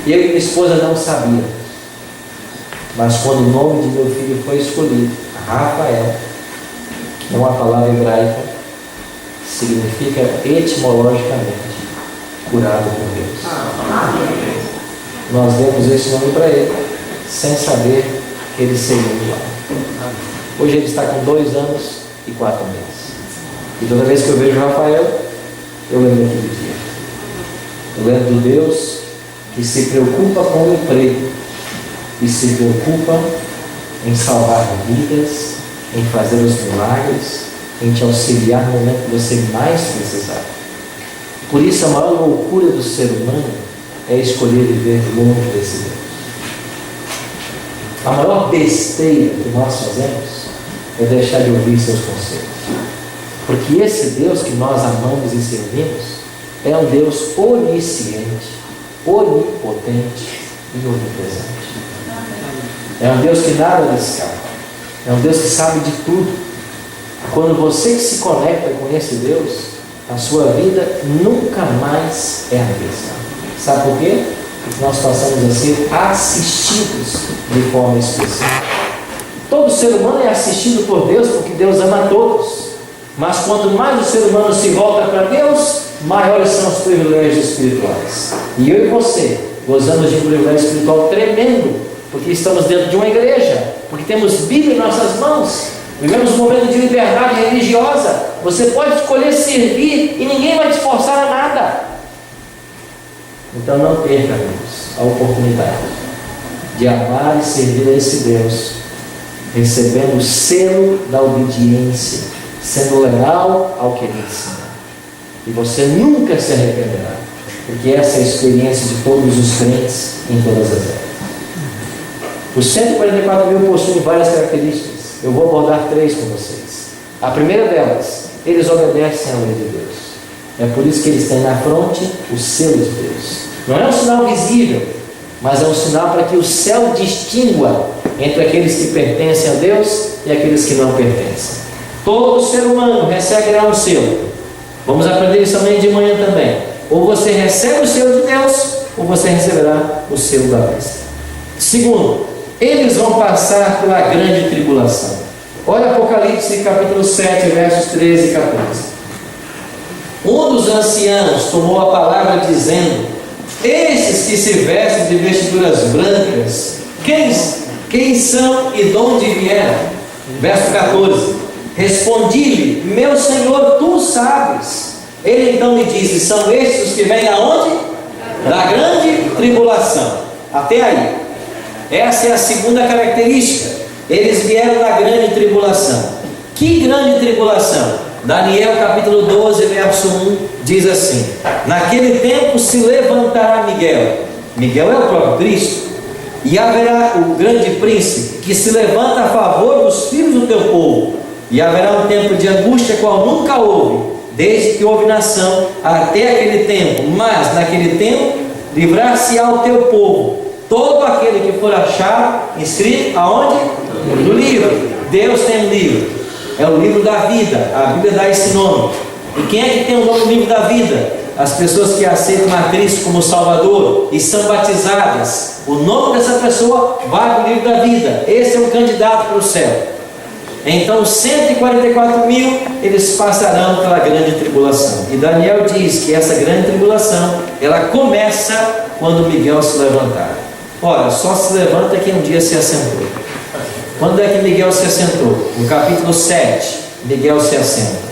Eu e minha esposa não sabíamos, mas quando o nome de meu filho foi escolhido, Rafael, que é uma palavra hebraica, significa etimologicamente curado por Deus. Nós demos esse nome para ele, sem saber que ele seria igual. Hoje ele está com 2 anos e 4 meses. E toda vez que eu vejo o Rafael, eu lembro daquele dia. Eu lembro do Deus que se preocupa com o emprego e se preocupa em salvar vidas, em fazer os milagres, em te auxiliar no momento que você mais precisar. Por isso, a maior loucura do ser humano é escolher viver longe desse Deus. A maior besteira que nós fazemos é deixar de ouvir seus conselhos. Porque esse Deus que nós amamos e servimos é um Deus onisciente, onipotente e onipresente. É um Deus que nada lhe escapa. É um Deus que sabe de tudo. Quando você se conecta com esse Deus, a sua vida nunca mais é a mesma. Sabe por quê? Porque nós passamos a ser assistidos de forma especial. Todo ser humano é assistido por Deus, porque Deus ama a todos. Mas quanto mais o ser humano se volta para Deus, maiores são os privilégios espirituais. E eu e você gozamos de um privilégio espiritual tremendo, porque estamos dentro de uma igreja, porque temos Bíblia em nossas mãos, vivemos um momento de liberdade religiosa. Você pode escolher servir e ninguém vai te forçar a nada. Então não perca, amigos, a oportunidade de amar e servir a esse Deus, recebendo o selo da obediência, sendo leal ao que Ele ensina. E você nunca se arrependerá, porque essa é a experiência de todos os crentes em todas as eras. Os 144 mil possuem várias características. Eu vou abordar 3 com vocês. A primeira delas, eles obedecem à lei de Deus. É por isso que eles têm na fronte o selo de Deus. Não é um sinal visível, mas é um sinal para que o céu distingua entre aqueles que pertencem a Deus e aqueles que não pertencem. Todo ser humano receberá um selo. Vamos aprender isso amanhã de manhã também. Ou você recebe o selo de Deus, ou você receberá o selo da besta. Segundo, eles vão passar pela grande tribulação. Olha Apocalipse capítulo 7, versos 13 e 14. Um dos anciãos tomou a palavra dizendo: esses que se vestem de vestiduras brancas, quem são e de onde vieram? Verso 14. Respondi-lhe: meu Senhor, tu sabes. Ele então me disse: são estes os que vêm aonde? Da grande tribulação. Até aí. Essa é a segunda característica. Eles vieram na grande tribulação. Que grande tribulação? Daniel capítulo 12, verso 1 diz assim: naquele tempo se levantará Miguel. Miguel é o próprio Cristo. E haverá o grande príncipe que se levanta a favor dos filhos do teu povo. E haverá um tempo de angústia qual nunca houve, desde que houve nação até aquele tempo. Mas naquele tempo livrar-se-á o teu povo, todo aquele que for achado inscrito aonde? No livro. Deus tem um livro. É o livro da vida. A Bíblia dá esse nome. E quem é que tem o nome do livro da vida? As pessoas que aceitam a Cristo como Salvador e são batizadas. O nome dessa pessoa vai para o livro da vida. Esse é um candidato para o céu. Então 144 mil, eles passarão pela grande tribulação. E Daniel diz que essa grande tribulação, ela começa quando Miguel se levantar. Ora, só se levanta quem um dia se assentou. Quando é que Miguel se assentou? No capítulo 7, Miguel se assenta.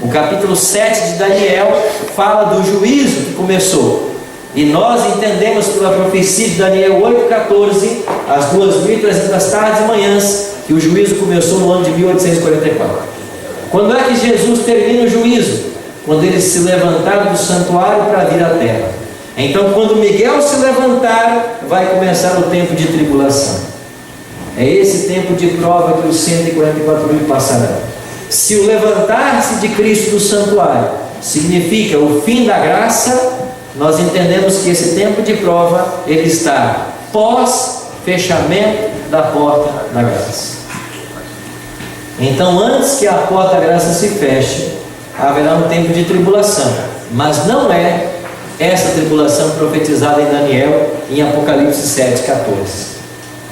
O capítulo 7 de Daniel fala do juízo que começou. E nós entendemos pela profecia de Daniel 8,14, às 2.300 tardes e manhãs, que o juízo começou no ano de 1844. Quando é que Jesus termina o juízo? Quando eles se levantaram do santuário para vir à terra. Então, quando Miguel se levantar, vai começar o tempo de tribulação. É esse tempo de prova que os 144 mil passarão. Se o levantar-se de Cristo do santuário significa o fim da graça, nós entendemos que esse tempo de prova, ele está pós-fechamento da porta da graça. Então, antes que a porta da graça se feche, haverá um tempo de tribulação. Mas não é essa tribulação profetizada em Daniel, em Apocalipse 7,14.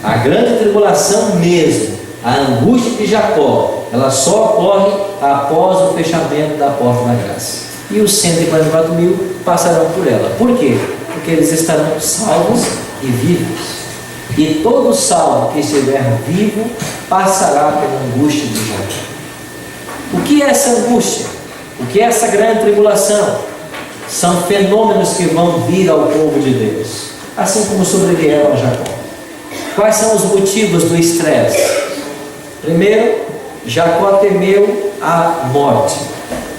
A grande tribulação mesmo, a angústia de Jacó, ela só ocorre após o fechamento da porta da graça. E os 144 mil passarão por ela. Por quê? Porque eles estarão salvos e vivos. E todo salvo que estiver vivo passará pela angústia de Jacó. O que é essa angústia? O que é essa grande tribulação? São fenômenos que vão vir ao povo de Deus, assim como sobrevieram a Jacó. Quais são os motivos do estresse? Primeiro, Jacó temeu a morte,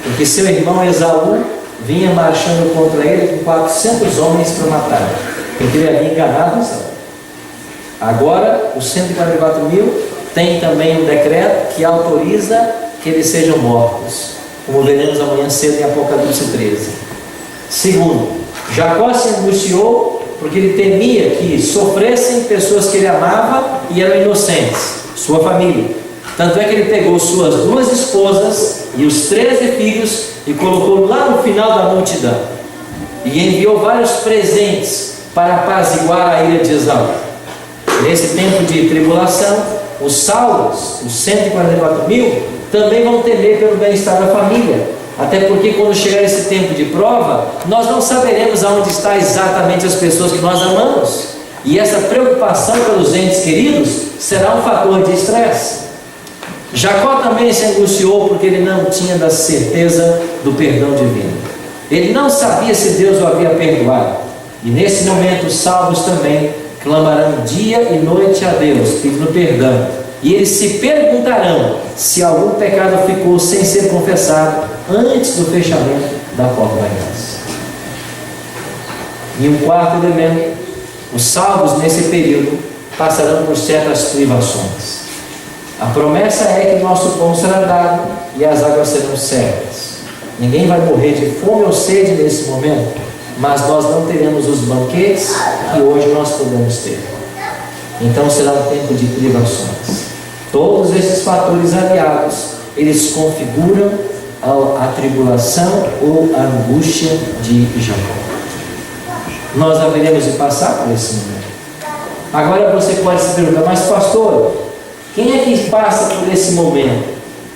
porque seu irmão Esaú vinha marchando contra ele com 400 homens para matar, porque ele havia enganado Esaú. Agora, os 144 mil tem também um decreto que autoriza que eles sejam mortos, como veremos amanhã cedo em Apocalipse 13. Segundo, Jacó se angustiou porque ele temia que sofressem pessoas que ele amava e eram inocentes, sua família. Tanto é que ele pegou suas 2 esposas e os 13 filhos e colocou lá no final da multidão. E enviou vários presentes para apaziguar a ira de Esaú. Nesse tempo de tribulação, os salvos, os 144 mil, também vão temer pelo bem-estar da família. Até porque quando chegar esse tempo de prova, nós não saberemos aonde está exatamente as pessoas que nós amamos. E essa preocupação pelos entes queridos será um fator de estresse. Jacó também se angustiou porque ele não tinha da certeza do perdão divino. Ele não sabia se Deus o havia perdoado. E nesse momento os salvos também clamarão dia e noite a Deus, pedindo perdão. E eles se perguntarão se algum pecado ficou sem ser confessado antes do fechamento da porta da graça. E um quarto elemento, os salvos nesse período passarão por certas privações. A promessa é que nosso pão será dado e as águas serão certas. Ninguém vai morrer de fome ou sede nesse momento, mas nós não teremos os banquetes que hoje nós podemos ter. Então será um tempo de privações. Todos esses fatores aliados, eles configuram a tribulação ou a angústia de Jacó. Nós haveremos de passar por esse momento. Agora você pode se perguntar, mas pastor, quem é que passa por esse momento?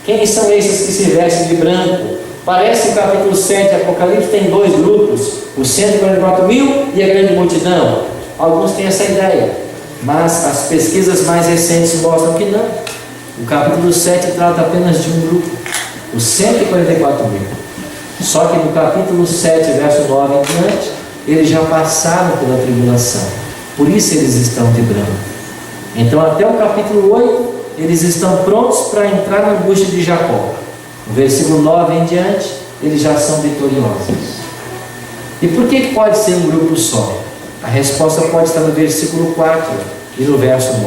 Quem são esses que se vestem de branco? Parece que o capítulo 7 de Apocalipse tem 2 grupos, os 144 mil e a grande multidão. Alguns têm essa ideia, mas as pesquisas mais recentes mostram que não. O capítulo 7 trata apenas de um grupo, os 144 mil. Só que no capítulo 7, verso 9 em diante, eles já passaram pela tribulação. Por isso eles estão de branco. Então, até o capítulo 8, eles estão prontos para entrar na angústia de Jacó. No versículo 9 em diante, eles já são vitoriosos. E por que pode ser um grupo só? A resposta pode estar no versículo 4 e no verso 9.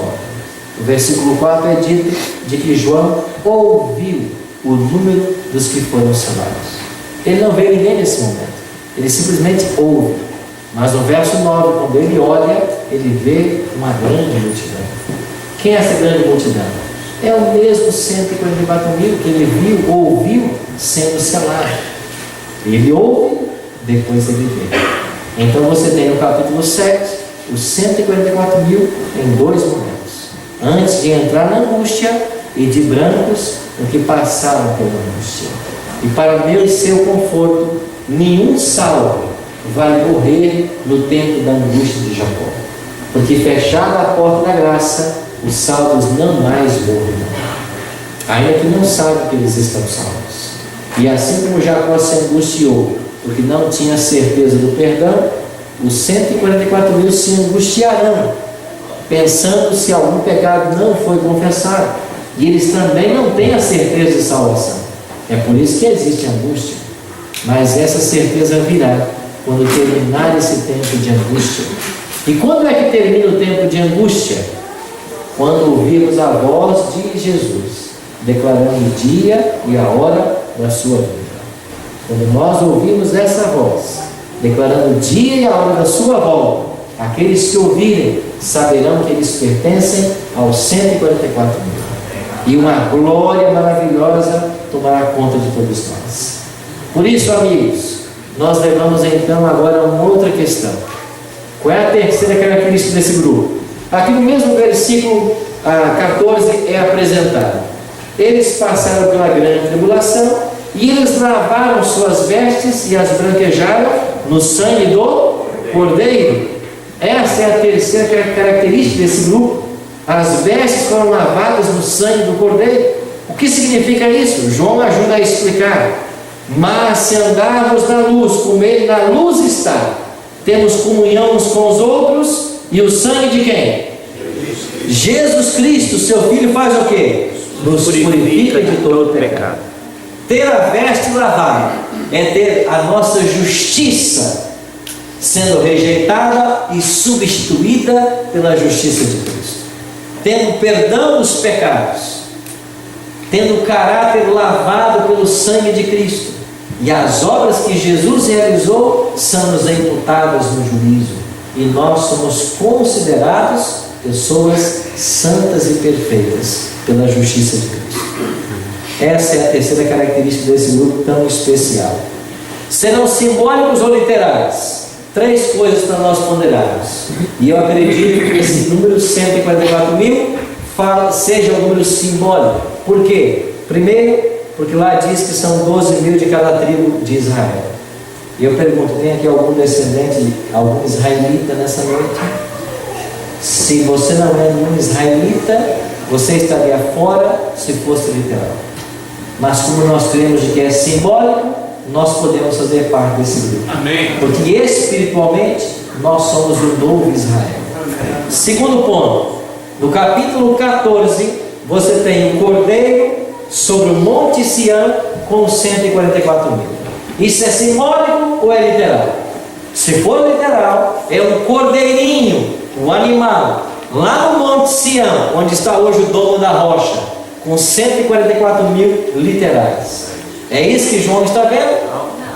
No versículo 4 é dito de que João ouviu o número dos que foram selados. Ele não vê ninguém nesse momento, ele simplesmente ouve. Mas no verso 9, quando ele olha, ele vê uma grande multidão. Quem é essa grande multidão? É o mesmo 144 mil que ele viu, ouviu, sendo selado. Ele ouve, depois ele vê. Então você tem no capítulo 7, os 144 mil em dois momentos. Antes de entrar na angústia, e de brancos, o que passaram pela angústia. E para meu e seu conforto, nenhum salvo vai morrer no tempo da angústia de Jacó. Porque fechada a porta da graça, os salvos não mais morrem. Ainda que não saibam que eles estão salvos. E assim como Jacó se angustiou, porque não tinha certeza do perdão, os 144 mil se angustiarão, pensando se algum pecado não foi confessado. E eles também não têm a certeza de salvação. É por isso que existe angústia. Mas essa certeza virá quando terminar esse tempo de angústia. E quando é que termina o tempo de angústia? Quando ouvirmos a voz de Jesus, declarando o dia e a hora da sua vida. Quando nós ouvimos essa voz, declarando o dia e a hora da sua volta, aqueles que ouvirem saberão que eles pertencem aos 144 mil. E uma glória maravilhosa tomará conta de todos nós. Por isso, amigos, nós levamos então agora a uma outra questão. Qual é a terceira característica desse grupo? Aqui no mesmo versículo 14 é apresentado. Eles passaram pela grande tribulação e eles lavaram suas vestes e as branquejaram no sangue do Cordeiro. Essa é a terceira característica desse grupo. As vestes foram lavadas no sangue do Cordeiro. O que significa isso? João ajuda a explicar. Mas se andarmos na luz, como ele na luz está, temos comunhão uns com os outros, e o sangue de quem? Jesus Cristo, seu Filho, faz o quê? Nos purifica de todo pecado. Ter a veste lavada é ter a nossa justiça sendo rejeitada e substituída pela justiça de Cristo. Tendo perdão dos pecados, tendo o caráter lavado pelo sangue de Cristo, e as obras que Jesus realizou são-nos imputadas no juízo, e nós somos considerados pessoas santas e perfeitas pela justiça de Cristo. Essa é a terceira característica desse grupo tão especial. Serão simbólicos ou literais? Três coisas para nós ponderarmos. E eu acredito que esse número 144 mil seja um número simbólico. Por quê? Primeiro, porque lá diz que são 12 mil de cada tribo de Israel. E eu pergunto, tem aqui algum descendente, algum israelita nessa noite? Se você não é um israelita, você estaria fora se fosse literal. Mas como nós cremos de que é simbólico, nós podemos fazer parte desse grupo. Amém. Porque espiritualmente nós somos o novo Israel. Amém. Segundo ponto, no capítulo 14 você tem o Cordeiro sobre o Monte Sião com 144 mil. Isso é simbólico ou é literal? Se for literal, é um cordeirinho, um animal, lá no Monte Sião, onde está hoje o domo da rocha, com 144 mil literais. É isso que João está vendo?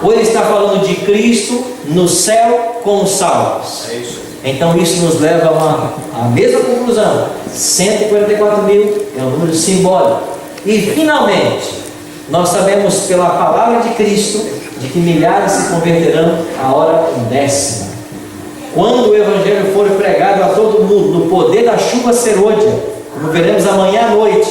Ou ele está falando de Cristo no céu com os salvos? É isso. Então isso nos leva a mesma conclusão. 144 mil é um número simbólico. E finalmente, nós sabemos pela palavra de Cristo de que milhares se converterão à hora undécima. Quando o Evangelho for pregado a todo mundo, no poder da chuva serôdia, como veremos amanhã à noite,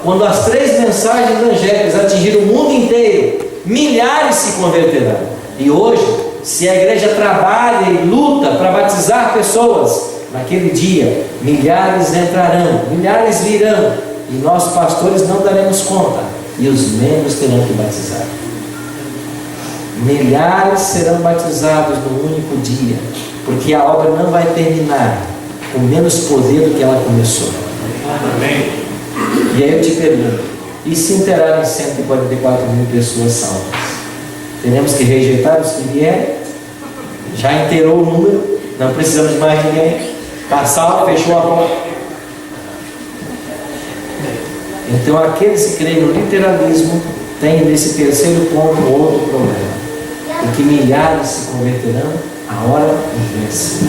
quando as 3 mensagens angélicas atingirem o mundo inteiro, milhares se converterão. E hoje, se a igreja trabalha e luta para batizar pessoas, naquele dia, milhares entrarão, milhares virão, e nós pastores não daremos conta, e os membros terão que batizar. Milhares serão batizados no único dia, porque a obra não vai terminar com menos poder do que ela começou. Amém. E aí eu te pergunto, e se enterarem 144 mil pessoas salvas? Teremos que rejeitar os que vierem? Já inteirou o número, não precisamos de mais ninguém. Está salvo, fechou a porta. Então aqueles que creem no literalismo têm nesse terceiro ponto outro problema. Em que milhares se converterão, a hora inversa.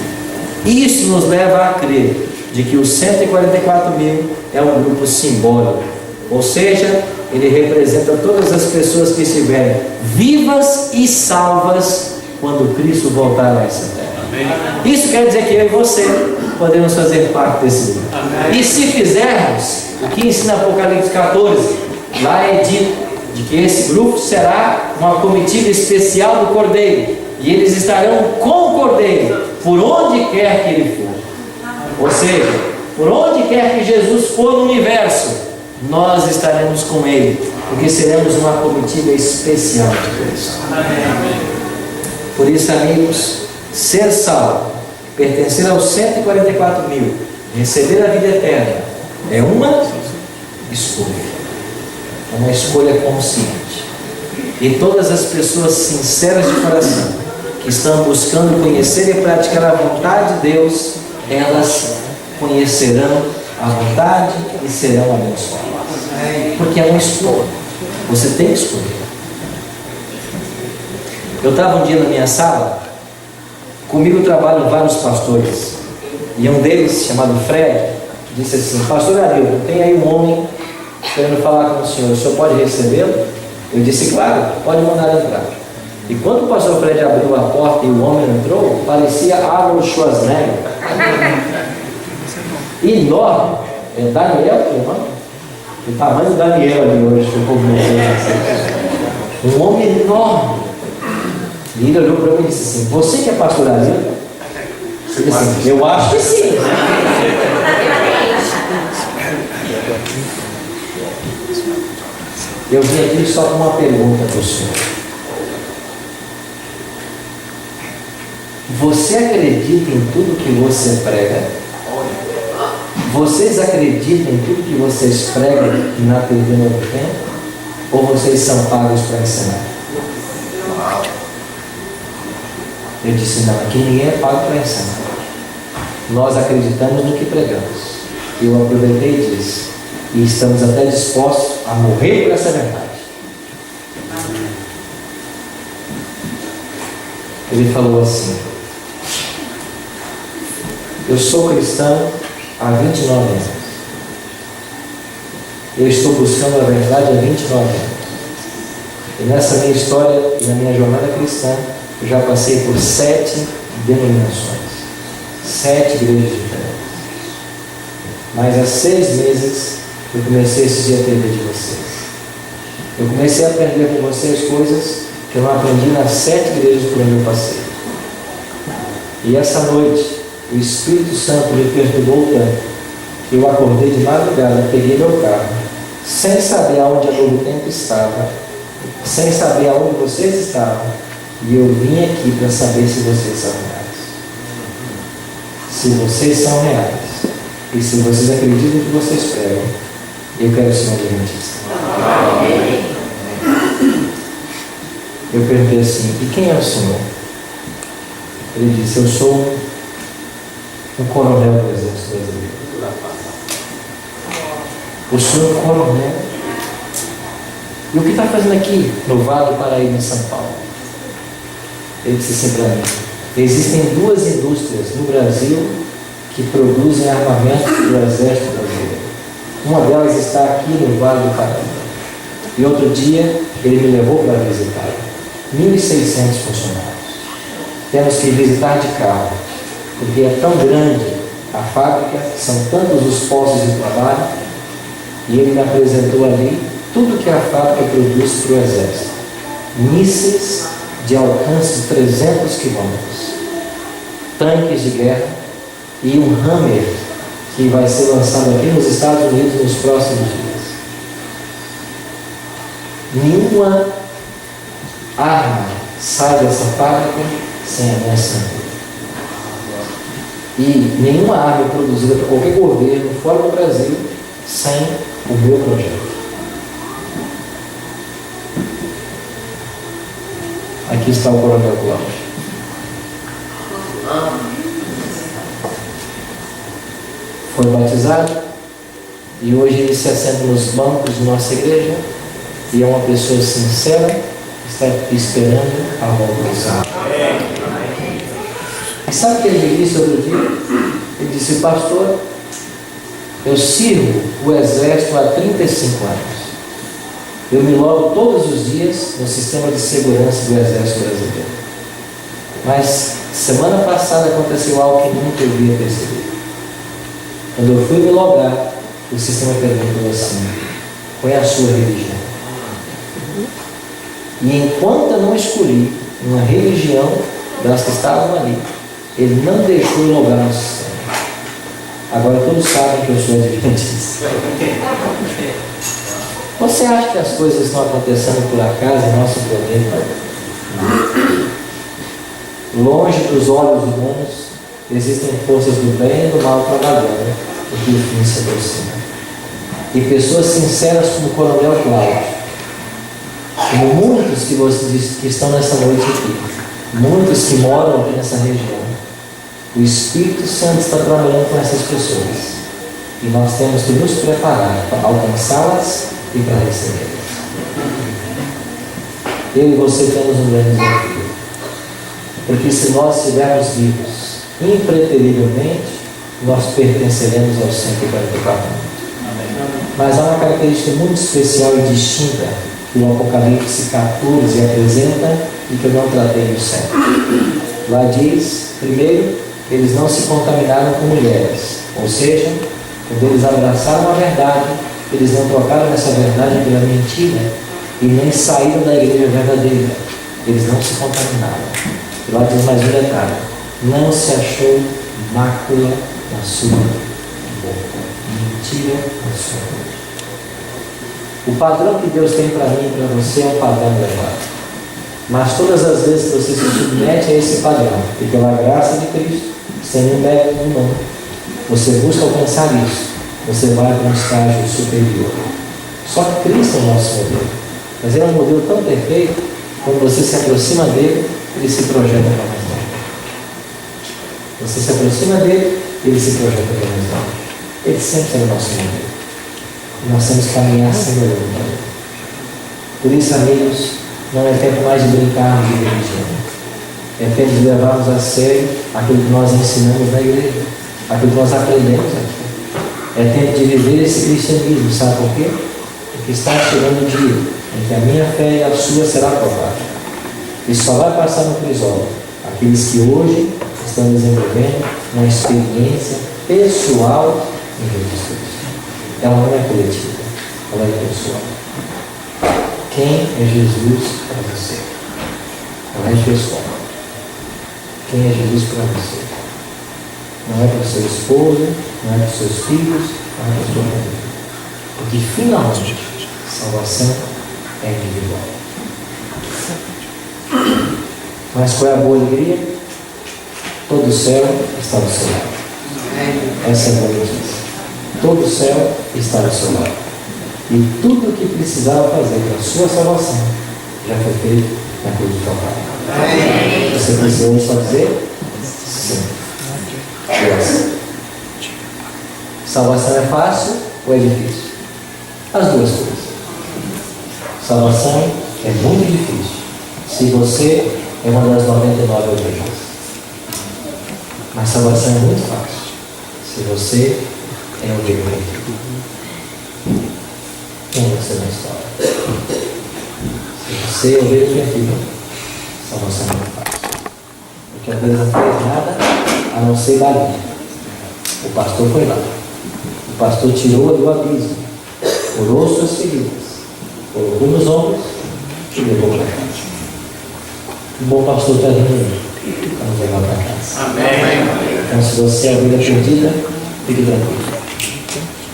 Isso nos leva a crer de que os 144 mil é um grupo simbólico, ou seja, ele representa todas as pessoas que estiverem vivas e salvas quando Cristo voltar a essa terra. Isso quer dizer que eu e você podemos fazer parte desse grupo. E se fizermos o que ensina Apocalipse 14, lá é dito de que esse grupo será uma comitiva especial do Cordeiro, e eles estarão com o Cordeiro por onde quer que ele for. Ou seja, por onde quer que Jesus for no universo, nós estaremos com ele, porque seremos uma comitiva especial de Cristo. Por isso, amigos, ser salvo, pertencer aos 144 mil, receber a vida eterna, é uma escolha. É uma escolha consciente. E todas as pessoas sinceras de coração, que estão buscando conhecer e praticar a vontade de Deus, elas conhecerão a vontade e serão abençoadas. Porque é uma escolha. Você tem que escolher. Eu estava um dia na minha sala, comigo trabalham vários pastores, e um deles, chamado Fred, disse assim: Pastor Arilton, tem aí um homem querendo falar com o senhor pode recebê-lo? Eu disse: claro, pode mandar entrar. E quando o pastor Fred abriu a porta e o homem entrou, parecia Arnold Schwarzenegger, enorme. É Daniel, que irmão? O tamanho do Daniel ali hoje, que o povo não tem. Um homem enorme. E ele olhou para mim e disse assim: você que é pastor Arilton? Eu disse assim: eu acho que sim. Eu vim aqui só com uma pergunta para o senhor. Você acredita em tudo que você prega? Vocês acreditam em tudo que vocês pregam na TV Novo Tempo? Ou vocês são pagos para ensinar? Eu disse: não, aqui ninguém é pago para ensinar. Nós acreditamos no que pregamos. Eu aproveitei e disse: e estamos até dispostos a morrer por essa verdade. Ele falou assim: eu sou cristão há 29 anos. Eu estou buscando a verdade há 29 anos. E nessa minha história e na minha jornada cristã, eu já passei por 7 denominações, 7 igrejas diferentes. Mas há 6 meses eu comecei a assistir a TV de vocês. Eu comecei a aprender com vocês coisas que eu não aprendi nas 7 igrejas por onde eu passei. E essa noite, o Espírito Santo me perturbou tanto que eu acordei de madrugada, peguei meu carro, sem saber aonde a Novo Tempo estava, sem saber aonde vocês estavam, e eu vim aqui para saber se vocês são reais. Se vocês são reais, e se vocês acreditam que vocês pregam, eu quero ser um adventista. Eu perguntei assim: e quem é o senhor? Ele disse: eu sou um coronel do exército brasileiro. O senhor é um coronel? E o que está fazendo aqui no Vale do Paraíba, em São Paulo? Ele disse assim para mim: existem 2 indústrias no Brasil que produzem armamentos para o exército brasileiro. Uma delas está aqui no Vale do Paraíba. E outro dia ele me levou para visitar. 1.600 funcionários. Temos que visitar de carro, porque é tão grande a fábrica, são tantos os postos de trabalho, e ele me apresentou ali tudo que a fábrica produz para o exército. Mísseis de alcance de 300 quilômetros, tanques de guerra e um Hammer que vai ser lançado aqui nos Estados Unidos nos próximos dias. Nenhuma arma sai dessa fábrica sem a minha assinatura. E nenhuma arma é produzida por qualquer governo fora do Brasil sem o meu projeto. Aqui está o Coronel Cláudio. Foi batizado e hoje ele se assenta nos bancos de nossa igreja e é uma pessoa sincera, está esperando a volta do Senhor. E sabe o que ele me disse outro dia? Ele disse: pastor, eu sirvo o exército há 35 anos. Eu me logo todos os dias no sistema de segurança do exército brasileiro. Mas semana passada aconteceu algo que nunca eu havia percebido. Quando eu fui me logar, o sistema perguntou assim: qual é a sua religião? E enquanto eu não escolhi uma religião das que estavam ali, ele não deixou eu logar no sistema. Agora todos sabem que eu sou adventista. Você acha que as coisas estão acontecendo por acaso em nosso planeta? Longe dos olhos humanos, existem forças do bem e do mal trabalhando, porque o fim se aproxima. E pessoas sinceras como o Coronel Cláudio, como muitos que estão nessa noite aqui, muitos que moram aqui nessa região, o Espírito Santo está trabalhando com essas pessoas. E nós temos que nos preparar para alcançá-las e para recebê-las. Eu e você temos um grande desafio. Porque se nós estivermos vivos impreterivelmente, nós pertenceremos aos 144 anos. Mas há uma característica muito especial e distinta que o Apocalipse 14 apresenta e que eu não tratei no século. Lá diz, primeiro, eles não se contaminaram com mulheres, ou seja, quando eles abraçaram a verdade, eles não trocaram essa verdade pela mentira e nem saíram da igreja verdadeira. Eles não se contaminaram. E lá diz mais um detalhe: não se achou mácula na sua boca, mentira na sua boca. O padrão que Deus tem para mim e para você é um padrão elevado. Mas todas as vezes que você se submete a esse padrão, e pela graça de Cristo, sem nenhum mérito humano, você busca alcançar isso, você vai para um estágio superior. Só que Cristo é o nosso modelo. Mas ele é um modelo tão perfeito, quando você se aproxima dele, ele se projeta para mais longe. Você se aproxima dele, ele se projeta para mais longe. Ele sempre é o nosso modelo. E nós temos que caminhar sem olhar para ele. Por isso, amigos, não é tempo mais de brincarmos de religião. É tempo de levarmos a sério aquilo que nós ensinamos na igreja, aquilo que nós aprendemos aqui. É tempo de viver esse cristianismo, sabe por quê? Porque está chegando o dia em que a minha fé e a sua será provada. E só vai passar no crisol aqueles que hoje estão desenvolvendo uma experiência pessoal em Jesus Cristo. Ela não é coletiva, ela é pessoal. Quem é Jesus para você? Ela é pessoal. Quem é Jesus para você? Não é para o seu esposo, não é para os seus filhos, não é para a sua família. Porque finalmente, salvação é individual. Mas qual é a boa alegria? Todo o céu está do seu lado. Essa é a boa notícia. Todo o céu está do seu lado. E tudo o que precisava fazer para a sua salvação já foi feito na cruz do Calvário. Você precisa só dizer sim. Yes. Salvação é fácil ou é difícil? As duas coisas. Salvação é muito difícil se você é uma das 99 ovelhas. Mas salvação é muito fácil se você é o guerreiro. Quem é você na história? Se você é o ovelha perdida, salvação é muito fácil. Porque a Deus não fez nada a não ser balinha. O pastor foi lá. O pastor tirou-a do abismo, curou suas feridas, colocou nos ombros e levou para casa. O bom pastor está vindo para nos levar para casa. Amém. Então, se você é a ovelha perdida, fique tranquilo.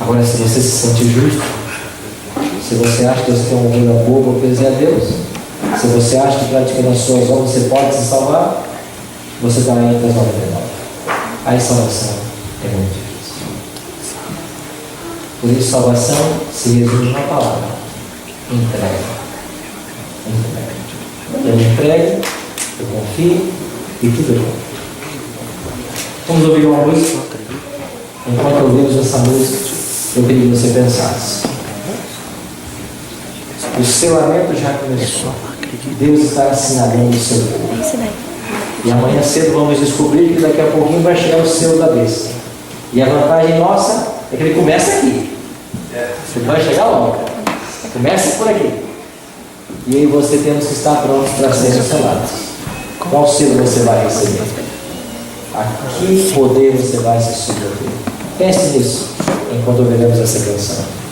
Agora, se você se sente justo, se você acha que você é uma ovelha boa para obedecer a Deus, se você acha que praticando as suas obras você pode se salvar, você está entre as 99. aí salvação é muito difícil. Por isso, salvação se resume numa palavra: entrega. Entrega. Eu me entrego, eu confio e tudo é bom. Vamos ouvir uma música? Enquanto ouvimos essa música, eu queria que você pensasse. O selamento já começou. Deus está assinalando o seu povo. E amanhã cedo vamos descobrir que daqui a pouquinho vai chegar o selo da besta. E a vantagem nossa é que ele começa aqui. Ele vai chegar logo. Começa por aqui. E aí você temos que estar prontos para serem selados. Qual selo você vai receber? A que poder você vai se submeter? Pense nisso enquanto ouviremos essa canção.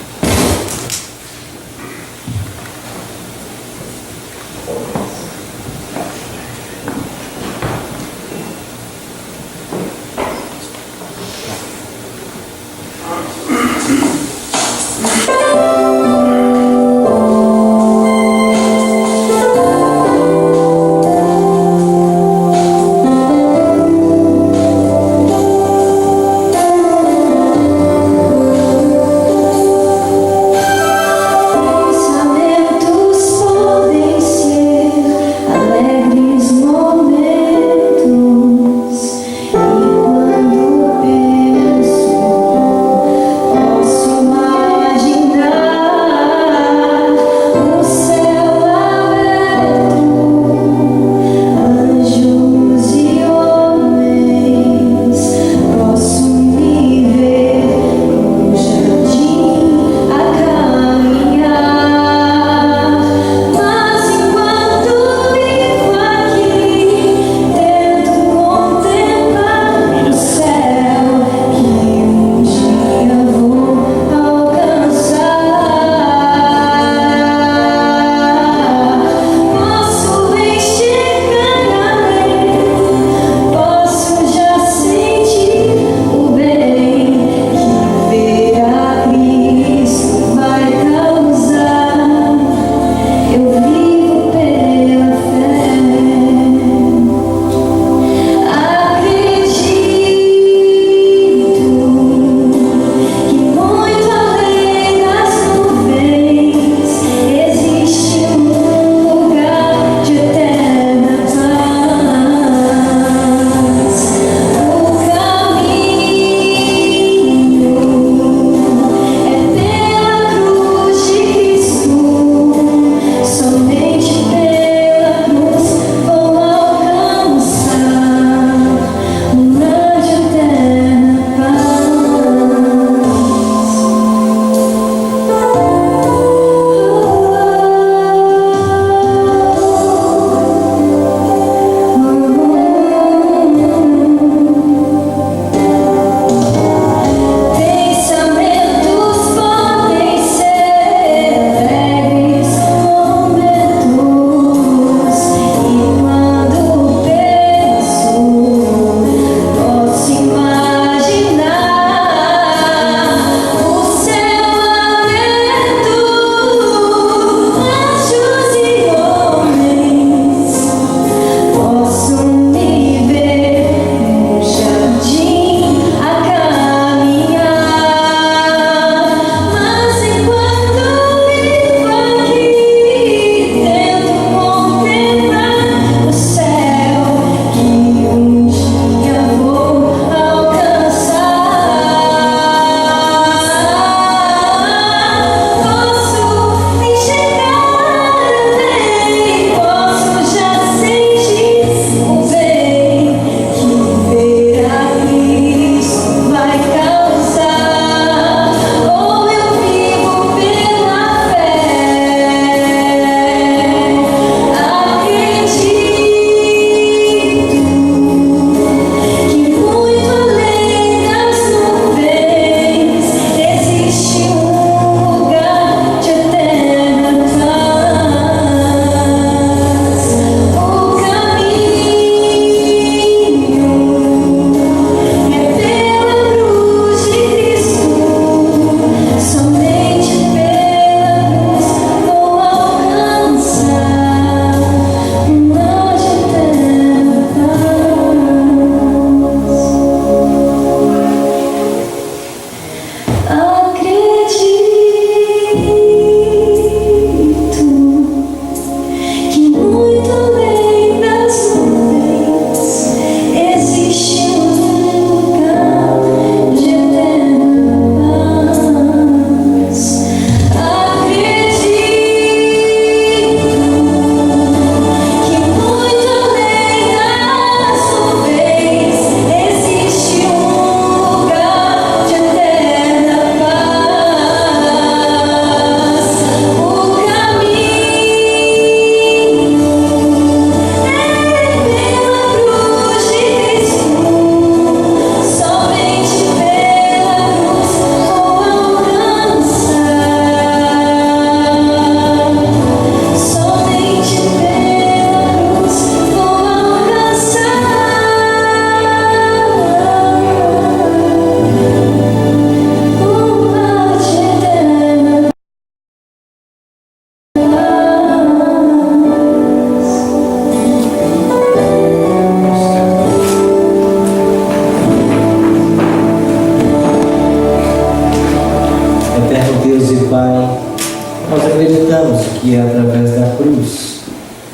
Nós acreditamos que através da cruz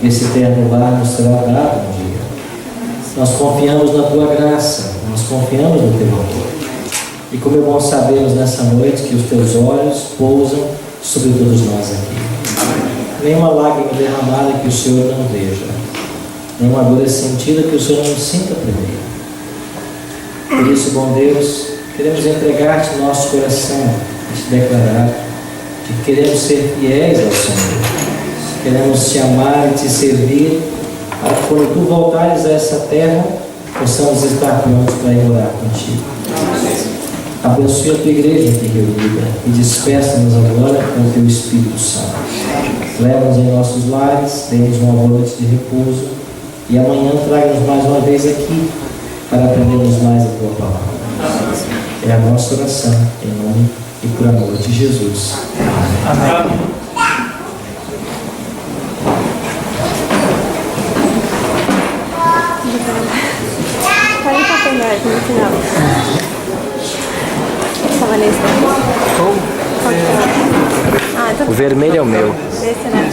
esse eterno lar nos será dado um dia. Nós confiamos na Tua graça, nós confiamos no Teu amor. E como é bom sabermos nessa noite que os Teus olhos pousam sobre todos nós aqui. Nenhuma lágrima derramada que o Senhor não veja, nenhuma dor sentida que o Senhor não sinta primeiro. Por isso, bom Deus, queremos entregar-te nosso coração e te declarar que queremos ser fiéis ao Senhor. Queremos te amar e te servir, para que quando tu voltares a essa terra, possamos estar prontos para ir morar contigo. Abençoe a tua igreja aqui reunida e despeça-nos agora com o teu Espírito Santo. Leva-nos em nossos lares, dê-nos uma boa noite de repouso e amanhã traga-nos mais uma vez aqui para aprendermos mais a tua palavra. É a nossa oração, em nome e por amor de Jesus. Amém. Pode estar pendurado no final. Estava nesse daqui? O vermelho é o meu. Esse, né?